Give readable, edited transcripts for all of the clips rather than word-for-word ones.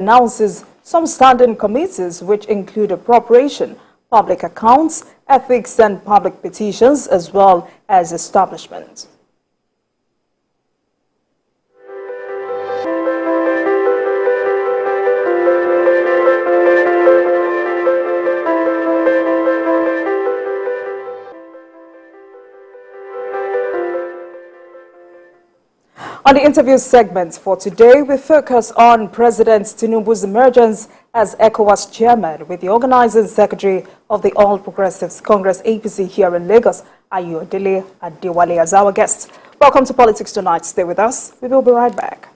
announces some standing committees which include appropriation, public accounts, ethics and public petitions, as well as establishment. On the interview segment for today, we focus on President Tinubu's emergence as ECOWAS chairman with the organizing secretary of the All Progressives Congress APC here in Lagos, Ayodele Adewale, as our guest. Welcome to Politics Tonight. Stay with us. We will be right back.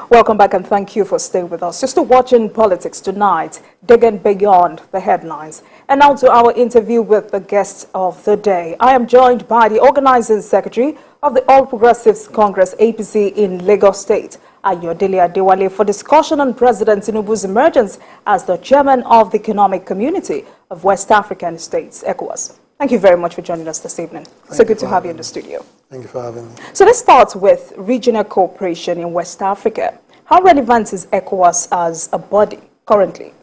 Welcome back and thank you for staying with us. You're still watching Politics Tonight, digging beyond the headlines. And now to our interview with the guest of the day. I am joined by the organizing secretary of the All Progressives Congress APC in Lagos State, Ayodele Adewale, for discussion on President Tinubu's emergence as the chairman of the Economic Community of West African States, ECOWAS. Thank you very much for joining us this evening. So good to have you in the studio. Thank you for having me. So let's start with regional cooperation in West Africa. How relevant is ECOWAS as a body currently?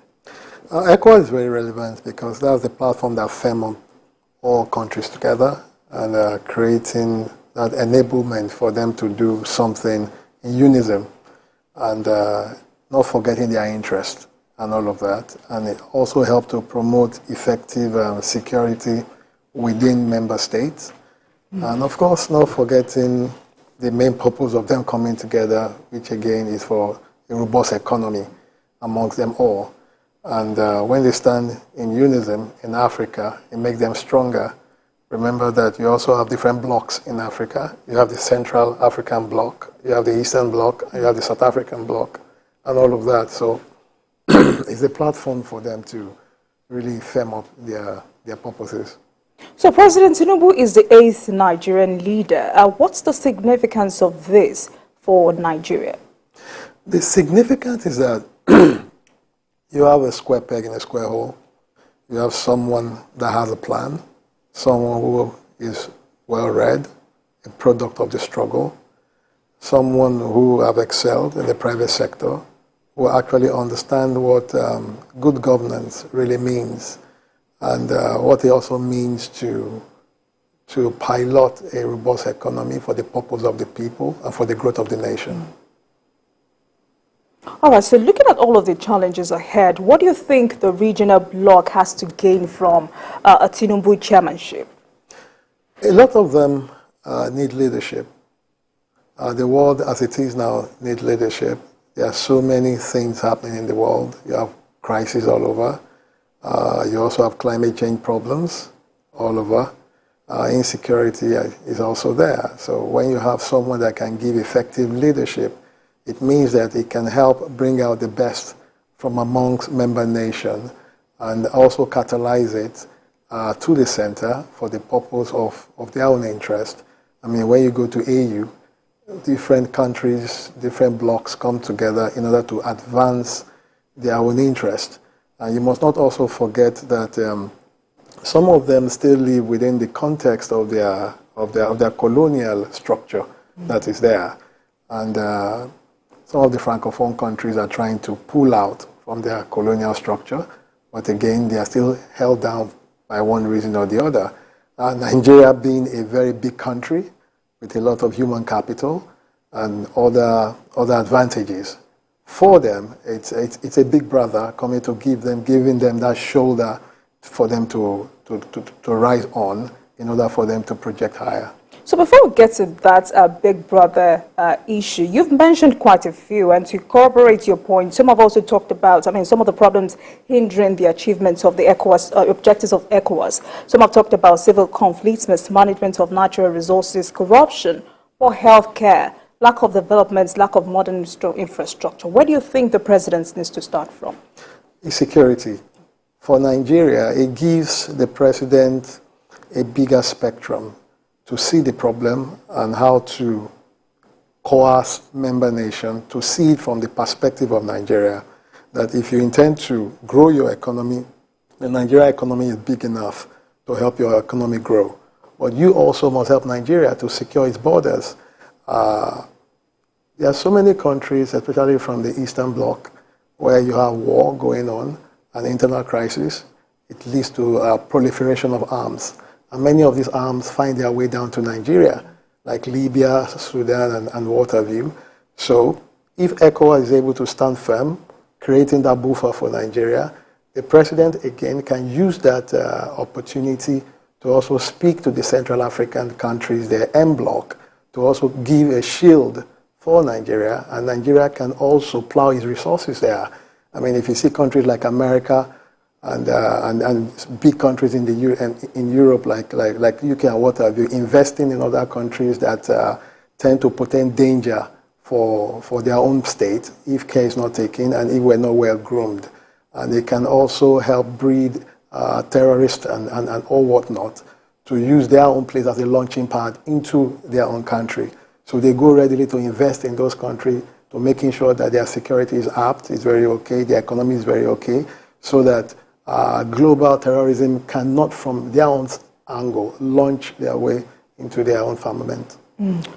ECOWAS is very relevant because that's the platform that firms all countries together and creating that enablement for them to do something in unison and not forgetting their interest and all of that. And it also helps to promote effective security within member states. And of course, not forgetting the main purpose of them coming together, which again is for a robust economy amongst them all. And when they stand in unison in Africa, it makes them stronger. Remember that you also have different blocks in Africa. You have the Central African bloc, you have the Eastern bloc, and you have the South African bloc, and all of that. So it's a platform for them to really firm up their purposes. So President Tinubu is the 8th Nigerian leader. What's the significance of this for Nigeria? The significance is that you have a square peg in a square hole. You have someone that has a plan, someone who is well-read, a product of the struggle, someone who have excelled in the private sector, who actually understand what good governance really means, and what it also means to pilot a robust economy for the purpose of the people and for the growth of the nation. All right, so looking at all of the challenges ahead, what do you think the regional bloc has to gain from a Tinubu chairmanship? A lot of them need leadership. The world as it is now needs leadership. There are so many things happening in the world. You have crises all over. You also have climate change problems all over. Insecurity is also there. So when you have someone that can give effective leadership, it means that it can help bring out the best from amongst member nations and also catalyze it to the center for the purpose of their own interest. I mean, when you go to AU, different countries, different blocs come together in order to advance their own interest. And you must not also forget that some of them still live within the context of their colonial structure that is there. And some of the Francophone countries are trying to pull out from their colonial structure, but again, they are still held down by one reason or the other. Nigeria being a very big country with a lot of human capital and other advantages. For them, it's a big brother coming to giving them that shoulder for them to rise on in order for them to project higher. So before we get to that big brother issue, you've mentioned quite a few, and to corroborate your point, some have also talked about, some of the problems hindering the achievements of the ECOWAS, objectives of ECOWAS. Some have talked about civil conflicts, mismanagement of natural resources, corruption, poor health care, lack of development, lack of modern infrastructure. Where do you think the president needs to start from? Security. For Nigeria, it gives the president a bigger spectrum to see the problem and how to ECOWAS member nation to see it from the perspective of Nigeria, that if you intend to grow your economy, the Nigeria economy is big enough to help your economy grow. But you also must help Nigeria to secure its borders. There are so many countries, especially from the Eastern Bloc, where you have war going on, an internal crisis. It leads to a proliferation of arms. And many of these arms find their way down to Nigeria, like Libya, Sudan, and what have you. So if ECOWAS is able to stand firm, creating that buffer for Nigeria, the president, again, can use that opportunity to also speak to the Central African countries, their M bloc, to also give a shield for Nigeria, and Nigeria can also plow its resources there. I mean, if you see countries like America and big countries in Europe like UK and what have you, investing in other countries that tend to portend danger for their own state if care is not taken and if we're not well groomed. And they can also help breed terrorists and all whatnot to use their own place as a launching pad into their own country. So they go readily to invest in those countries to making sure that their security is apt, is very okay, their economy is very okay, so that global terrorism cannot, from their own angle, launch their way into their own firmament.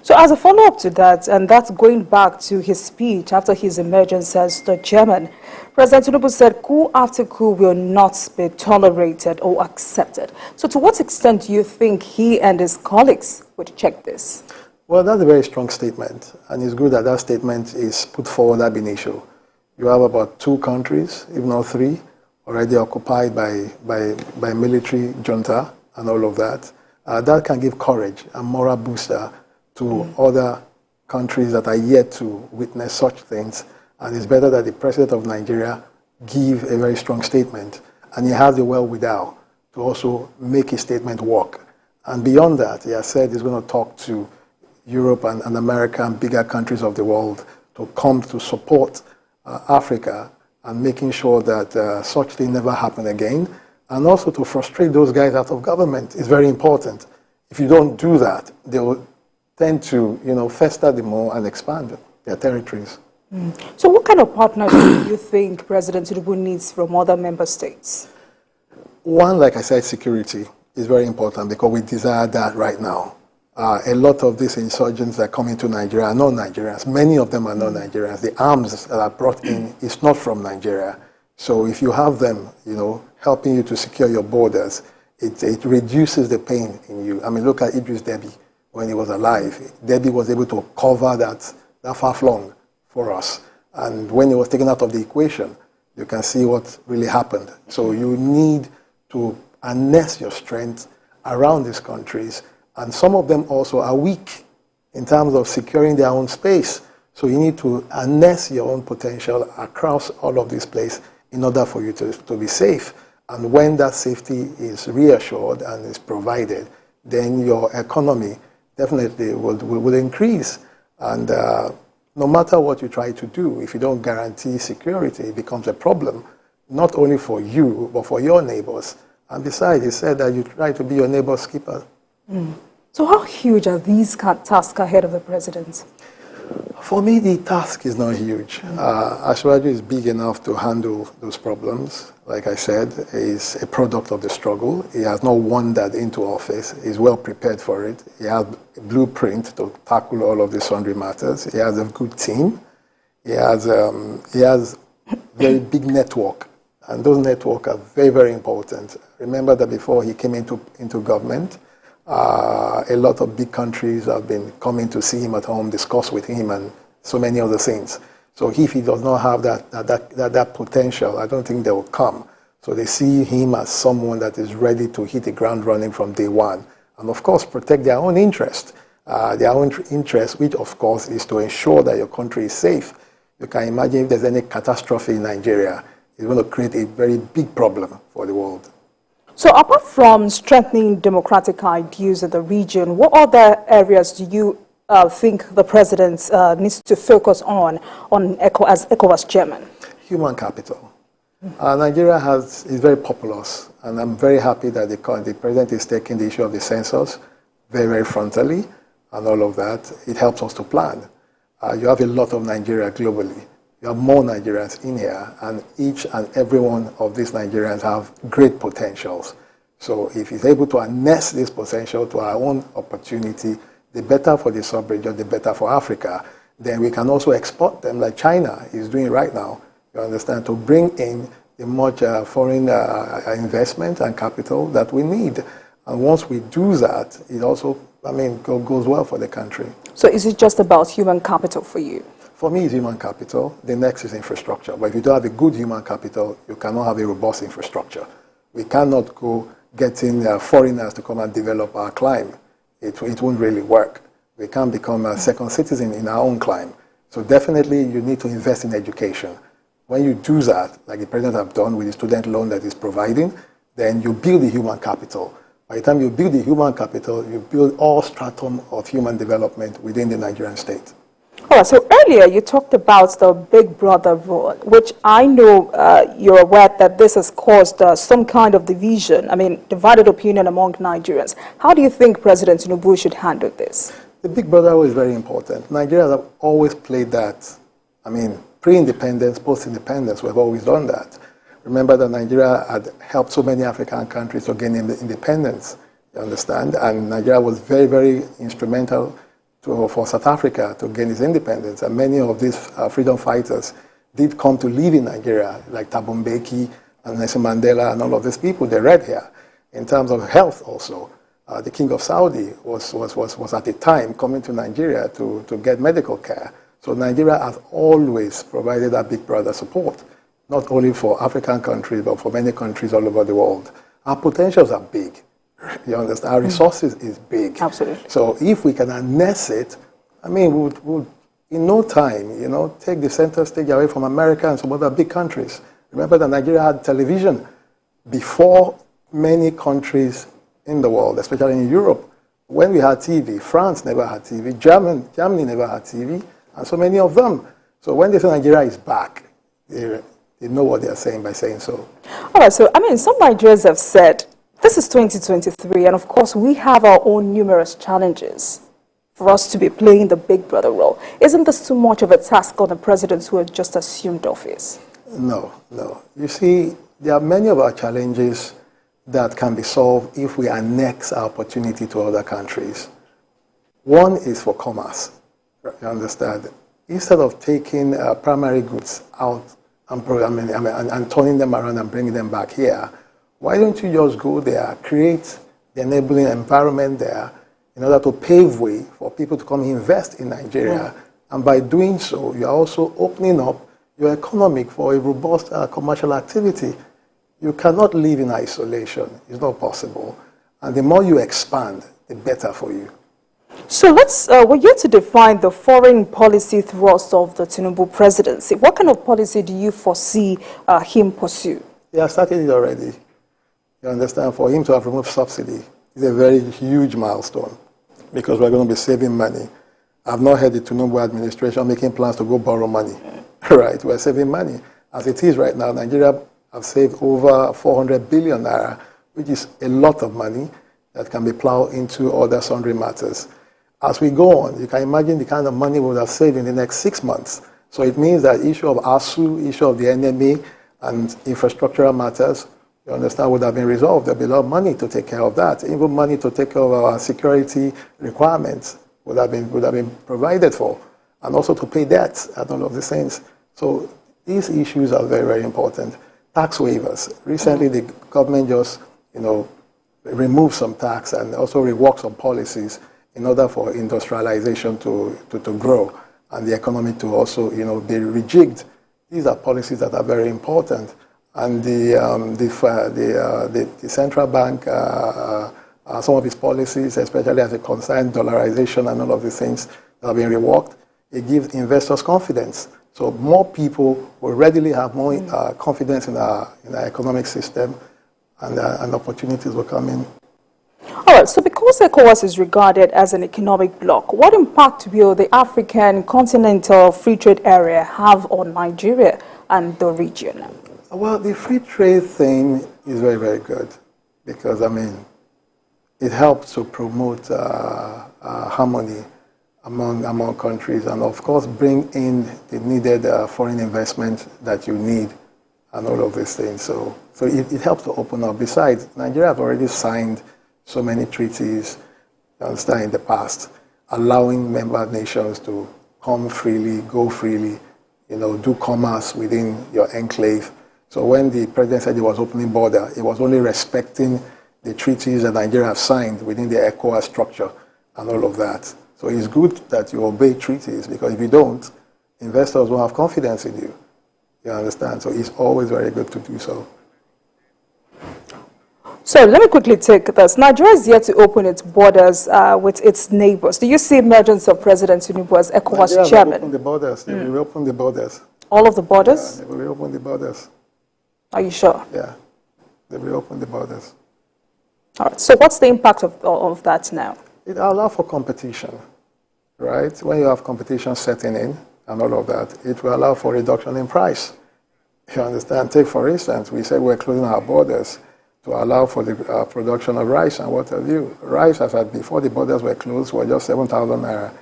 So as a follow-up to that, and that's going back to his speech after his emergence as the chairman, President Tinubu said coup after coup will not be tolerated or accepted. So to what extent do you think he and his colleagues would check this? Well, that's a very strong statement, and it's good that that statement is put forward ab initio. You have about 2 countries, if not 3, already occupied by military junta and all of that. That can give courage and moral booster to other countries that are yet to witness such things. And it's better that the president of Nigeria give a very strong statement, and he has the wherewithal to also make his statement work. And beyond that, he has said he's going to talk to Europe and America and bigger countries of the world to come to support Africa and making sure that such thing never happen again, and also to frustrate those guys out of government is very important. If you don't do that, they will tend to, fester the more and expand their territories. So what kind of partnership do you think President Tinubu needs from other member states? One, like I said, security is very important because we desire that right now. A lot of these insurgents that come into Nigeria are not Nigerians. Many of them are not Nigerians. The arms that are brought in is not from Nigeria. So if you have them, helping you to secure your borders, it reduces the pain in you. I mean, look at Idris Deby when he was alive. Deby was able to cover that far-flung for us. And when he was taken out of the equation, you can see what really happened. So you need to harness your strength around these countries. And some of them also are weak in terms of securing their own space. So you need to harness your own potential across all of these places in order for you to be safe. And when that safety is reassured and is provided, then your economy definitely will increase. And no matter what you try to do, if you don't guarantee security, it becomes a problem, not only for you, but for your neighbors. And besides, he said that you try to be your neighbor's keeper. So how huge are these tasks ahead of the president? For me, the task is not huge. Ashwaju is big enough to handle those problems. Like I said, he's a product of the struggle. He has not wandered into office. He's well prepared for it. He has a blueprint to tackle all of the sundry matters. He has a good team. He has very big network. And those networks are very, very important. Remember that before he came into government, a lot of big countries have been coming to see him at home, discuss with him, and so many other things. So if he does not have that potential, I don't think they will come. So they see him as someone that is ready to hit the ground running from day one. And of course, protect their own interest. Which of course is to ensure that your country is safe. You can imagine if there's any catastrophe in Nigeria, it's going to create a very big problem for the world. So apart from strengthening democratic ideals in the region, what other areas do you think the president needs to focus on as ECOWAS chairman? Human capital. Nigeria is very populous, and I'm very happy that the president is taking the issue of the census very, very frontally and all of that. It helps us to plan. you have a lot of Nigeria globally. You have more Nigerians in here, and each and every one of these Nigerians have great potentials. So if he's able to harness this potential to our own opportunity, the better for the sub-region, the better for Africa. Then we can also export them like China is doing right now, you understand, to bring in the much foreign investment and capital that we need. And once we do that, it also, goes well for the country. So is it just about human capital for you? For me, it's human capital. The next is infrastructure. But if you don't have a good human capital, you cannot have a robust infrastructure. We cannot go getting foreigners to come and develop our climate. It won't really work. We can't become a second citizen in our own climate. So definitely you need to invest in education. When you do that, like the president have done with the student loan that he's providing, then you build the human capital. By the time you build the human capital, you build all stratum of human development within the Nigerian state. All right, so earlier you talked about the Big Brother role, which I know you're aware that this has caused some kind of division, divided opinion among Nigerians. How do you think President Tinubu should handle this? The Big Brother role is very important. Nigerians have always played that. Pre-independence, post-independence, we've always done that. Remember that Nigeria had helped so many African countries to gain independence, you understand? And Nigeria was very, very instrumental for South Africa to gain its independence. And many of these freedom fighters did come to live in Nigeria, like Thabo Mbeki and Nelson Mandela and all of these people, they read here. In terms of health also, the King of Saudi was at the time coming to Nigeria to get medical care. So Nigeria has always provided that Big Brother support, not only for African countries, but for many countries all over the world. Our potentials are big. You understand? Our resources is big. Absolutely. So if we can harness it, we'll in no time, take the center stage away from America and some other big countries. Remember that Nigeria had television before many countries in the world, especially in Europe. When we had TV, France never had TV, Germany never had TV, and so many of them. So when they say Nigeria is back, they know what they are saying by saying so. All right, so some Nigerians have said, this is 2023, and of course we have our own numerous challenges for us to be playing the Big Brother role. Isn't this too much of a task on the presidents who have just assumed office? No. You see, there are many of our challenges that can be solved if we annex our opportunity to other countries. One is for commerce, you understand? Instead of taking primary goods out and turning them around and bringing them back here, why don't you just go there, create the enabling environment there in order to pave way for people to come invest in Nigeria? And by doing so, you're also opening up your economy for a robust commercial activity. You cannot live in isolation. It's not possible. And the more you expand, the better for you. So we're yet to define the foreign policy thrust of the Tinubu presidency. What kind of policy do you foresee him pursue? He has started it already. You understand? For him to have removed subsidy is a very huge milestone because we're going to be saving money. I've not heard the Tinubu administration making plans to go borrow money. Right? We're saving money. As it is right now, Nigeria have saved over 400 billion naira, which is a lot of money that can be plowed into other sundry matters. As we go on, you can imagine the kind of money we would have saved in the next 6 months. So it means that issue of ASU, issue of the NMA, and infrastructural matters, you understand, would have been resolved. There'll be a lot of money to take care of that. Even money to take care of our security requirements would have been provided for, and also to pay debts and all of these things. So these issues are very, very important. Tax waivers. Recently, the government just, removed some tax and also reworked some policies in order for industrialization to grow and the economy to also, be rejigged. These are policies that are very important. And the central bank, some of its policies, especially as it concerns dollarization and all of these things that have been reworked, it gives investors confidence. So more people will readily have more confidence in our economic system, and opportunities will come in. All right, so because ECOWAS is regarded as an economic bloc, what impact will the African Continental Free Trade Area have on Nigeria and the region? Well, the free trade thing is very, very good because, it helps to promote harmony among countries, and of course bring in the needed foreign investment that you need and all of these things. So it helps to open up. Besides, Nigeria has already signed so many treaties, you understand, in the past, allowing member nations to come freely, go freely, do commerce within your enclave. So when the president said he was opening border, it was only respecting the treaties that Nigeria has signed within the ECOWAS structure and all of that. So it's good that you obey treaties, because if you don't, investors won't have confidence in you. You understand? So it's always very good to do so. So let me quickly take this. Nigeria is yet to open its borders with its neighbors. Do you see emergence of President Tinubu as ECOWAS chairman? Open the borders. They will reopen the borders. All of the borders? Yeah, they will reopen the borders. Are you sure? Yeah, they will reopen the borders. All right. So what's the impact of that now? It allows for competition, right? When you have competition setting in and all of that, it will allow for reduction in price. You understand? Take, for instance, we said we're closing our borders to allow for the production of rice and what have you. Rice, as at before the borders were closed, were just 7,000 naira.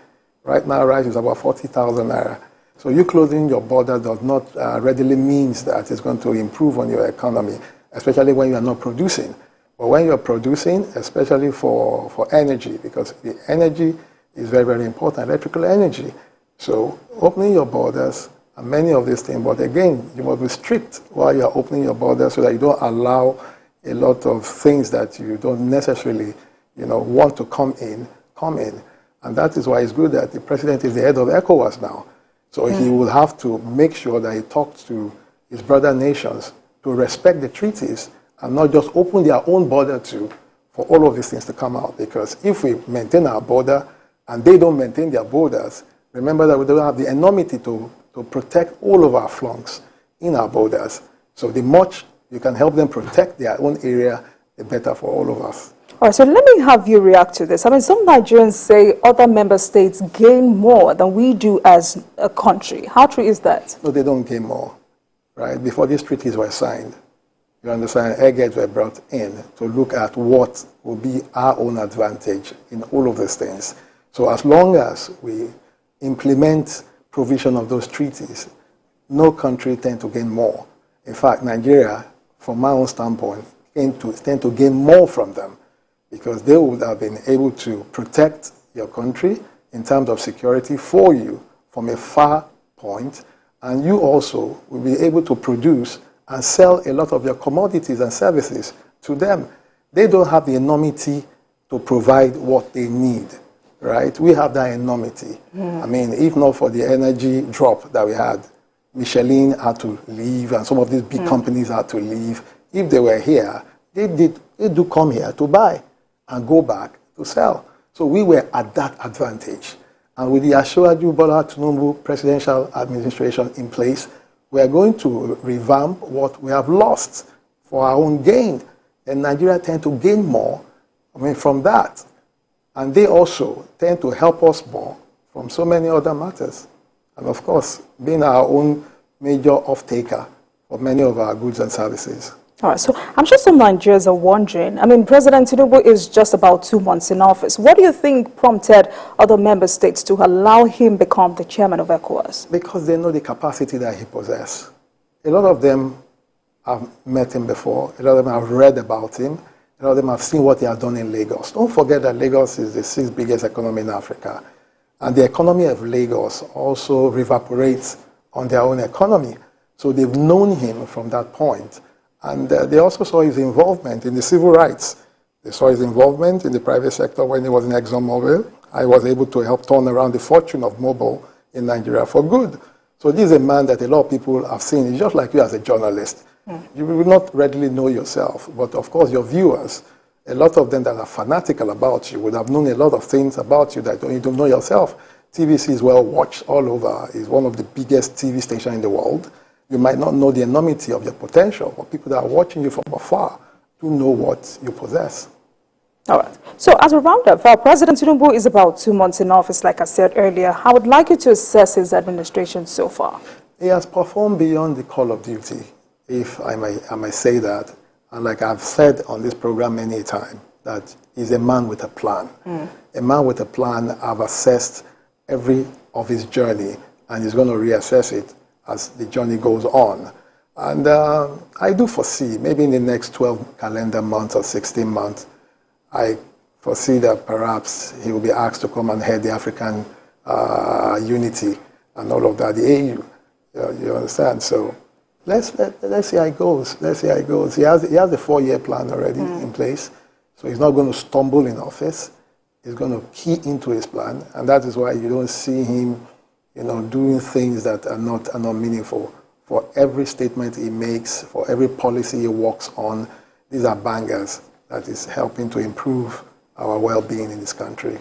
Right now, rice is about 40,000 naira. So you closing your border does not readily means that it's going to improve on your economy, especially when you are not producing. But when you're producing, especially for energy, because the energy is very, very important, electrical energy. So opening your borders and many of these things, but again, you must be strict while you're opening your borders so that you don't allow a lot of things that you don't necessarily, want to come in. And that is why it's good that the president is the head of ECOWAS now. So he will have to make sure that he talks to his brother nations to respect the treaties and not just open their own border for all of these things to come out. Because if we maintain our border and they don't maintain their borders, remember that we don't have the enormity to protect all of our flanks in our borders. So the much you can help them protect their own area, the better for all of us. All right, so let me have you react to this. I mean, some Nigerians say other member states gain more than we do as a country. How true is that? No, they don't gain more, right? Before these treaties were signed, you understand, airgates were brought in to look at what will be our own advantage in all of these things. So as long as we implement provision of those treaties, no country tends to gain more. In fact, Nigeria, from my own standpoint, tend to gain more from them, because they would have been able to protect your country in terms of security for you from a far point, and you also will be able to produce and sell a lot of your commodities and services to them. They don't have the enormity to provide what they need, right? We have that enormity. I mean, if not for the energy drop that we had, Michelin had to leave, and some of these big companies had to leave. If they were here, they do come here to buy and go back to sell. So we were at that advantage. And with the Asiwaju Bola Tinubu presidential administration in place, we are going to revamp what we have lost for our own gain. And Nigeria tend to gain more, from that. And they also tend to help us more from so many other matters. And of course, being our own major off-taker for many of our goods and services. All right, so I'm sure some Nigerians are wondering, I mean, President Tinubu is just about 2 months in office. What do you think prompted other member states to allow him become the chairman of ECOWAS? Because they know the capacity that he possesses. A lot of them have met him before. A lot of them have read about him. A lot of them have seen what he has done in Lagos. Don't forget that Lagos is the 6th biggest economy in Africa. And the economy of Lagos also reverberates on their own economy. So they've known him from that point. And they also saw his involvement in the civil rights. They saw his involvement in the private sector when he was in ExxonMobil. I was able to help turn around the fortune of Mobil in Nigeria for good. So this is a man that a lot of people have seen. He's just like you as a journalist. You will not readily know yourself, but of course your viewers, a lot of them that are fanatical about you would have known a lot of things about you that you don't know yourself. TVC is well watched all over. It's one of the biggest TV stations in the world. You might not know the enormity of your potential, but people that are watching you from afar do know what you possess. All right. So as a roundup, President Tinubu is about 2 months in office, like I said earlier. I would like you to assess his administration so far. He has performed beyond the call of duty, if I may say that. And like I've said on this program many times, that he's a man with a plan. A man with a plan. I've assessed every of his journey, and he's going to reassess it as the journey goes on. And I do foresee, maybe in the next 12 calendar months or 16 months, I foresee that perhaps he will be asked to come and head the African unity and all of that, the AU. You understand? So let's see how it goes. Let's see how it goes. He has the 4-year plan already in place, so he's not going to stumble in office. He's going to key into his plan, and that is why you don't see him, doing things that are not meaningful. For every statement he makes, for every policy he works on, these are bangers that is helping to improve our well-being in this country.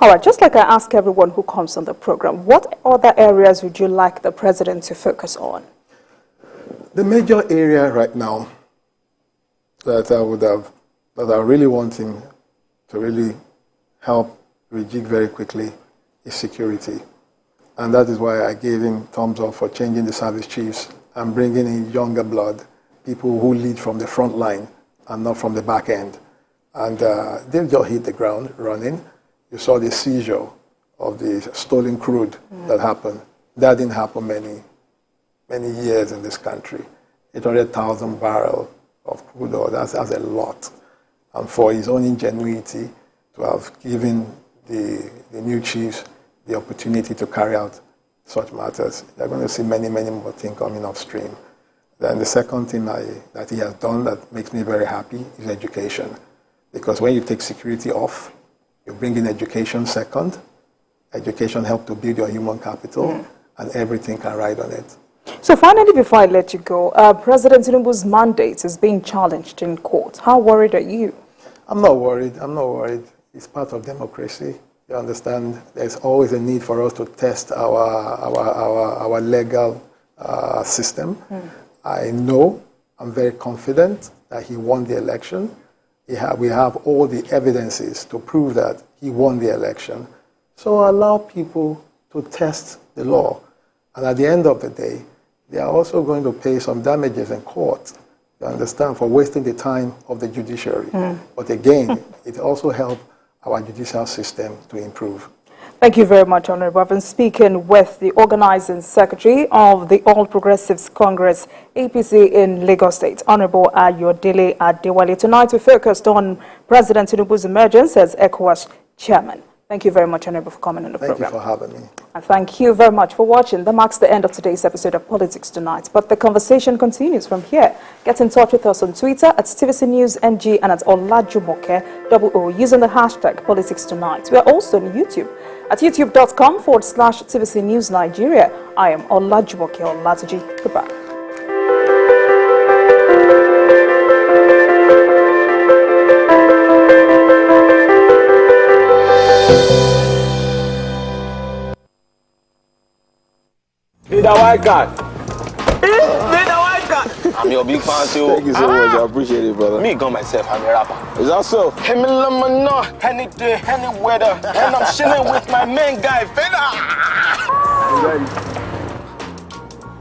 All right, just like I ask everyone who comes on the program, what other areas would you like the president to focus on? The major area right now that I really want him to really help rejig very quickly is security. And that is why I gave him thumbs up for changing the service chiefs and bringing in younger blood, people who lead from the front line and not from the back end. And they've just hit the ground running. You saw the seizure of the stolen crude that happened. That didn't happen many years in this country. 800,000 barrels of crude oil, that's a lot. And for his own ingenuity to have given the new chiefs the opportunity to carry out such matters, they're going to see many more things coming upstream. Then the second thing that he has done that makes me very happy is education. Because when you take security off, you bring in education second. Education helps to build your human capital, and everything can ride on it. So finally, before I let you go, President Tinubu's mandate is being challenged in court. How worried are you? I'm not worried. It's part of democracy. You understand? There's always a need for us to test our legal system. I'm very confident that he won the election. We have all the evidences to prove that he won the election. So allow people to test the law. And at the end of the day, they are also going to pay some damages in court, you understand, for wasting the time of the judiciary. But again, it also helps our judicial system to improve. Thank you very much, Honorable. I've been speaking with the Organizing Secretary of the All Progressives Congress, APC in Lagos State, Honorable Ayodele Adewale. Tonight we focused on President Tinubu's emergence as ECOWAS chairman. Thank you very much, Honorable, for coming on the program. Thank you for having me. And thank you very much for watching. That marks the end of today's episode of Politics Tonight. But the conversation continues from here. Get in touch with us on Twitter at TVC News NG and at Olajumoke OO using the hashtag Politics Tonight. We are also on YouTube at youtube.com/TVC News Nigeria. I am Olajumoke Olatuji. Goodbye. Need a white card. Need a white card. I'm your big fan too. Thank you so much. I appreciate it, brother. Me gun myself, I'm a rapper. Is that so? Any day, any weather, and I'm chilling with my main guy, Feda.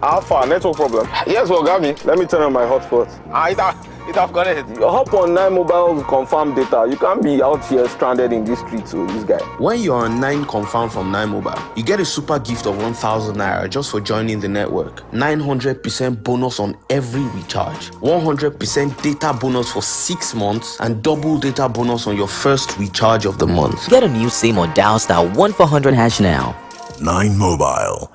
Alpha, network problem. Yes, well, got me. Let me turn on my hotspot. It have got it. You hop on 9 Mobile confirm data. You can't be out here stranded in this street, so this guy. When you're on 9 confirm from 9 Mobile, you get a super gift of 1,000 naira just for joining the network. 900% bonus on every recharge. 100% data bonus for 6 months and double data bonus on your first recharge of the month. Get a new SIM or dial *1400# now. 9 Mobile.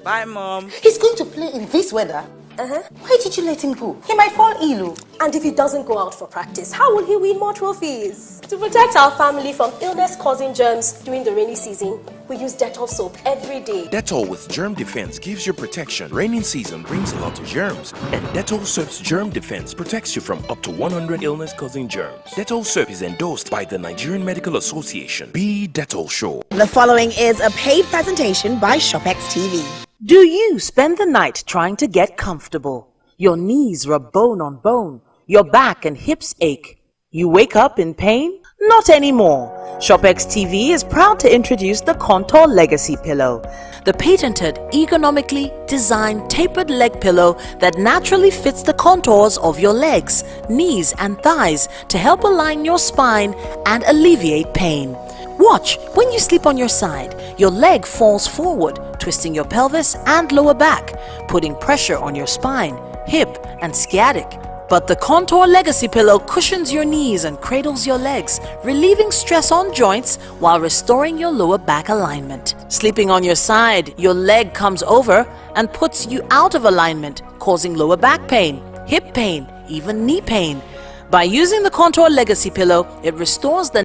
Bye, Mom. He's going to play in this weather? Why did you let him go? He might fall ill. And if he doesn't go out for practice, how will he win more trophies? To protect our family from illness-causing germs during the rainy season, we use Dettol soap every day. Dettol with Germ Defense gives you protection. Rainy season brings a lot of germs, and Dettol soap's Germ Defense protects you from up to 100 illness-causing germs. Dettol soap is endorsed by the Nigerian Medical Association. Be Dettol sure. The following is a paid presentation by ShopX TV. Do you spend the night trying to get comfortable? Your knees rub bone on bone, your back and hips ache. You wake up in pain? Not anymore. ShopX TV is proud to introduce the Contour Legacy Pillow, the patented, ergonomically designed tapered leg pillow that naturally fits the contours of your legs, knees and thighs to help align your spine and alleviate pain. Watch, when you sleep on your side, your leg falls forward, twisting your pelvis and lower back, putting pressure on your spine, hip and sciatic. But the Contour Legacy Pillow cushions your knees and cradles your legs, relieving stress on joints while restoring your lower back alignment. Sleeping on your side, your leg comes over and puts you out of alignment, causing lower back pain, hip pain, even knee pain. By using the Contour Legacy Pillow, it restores the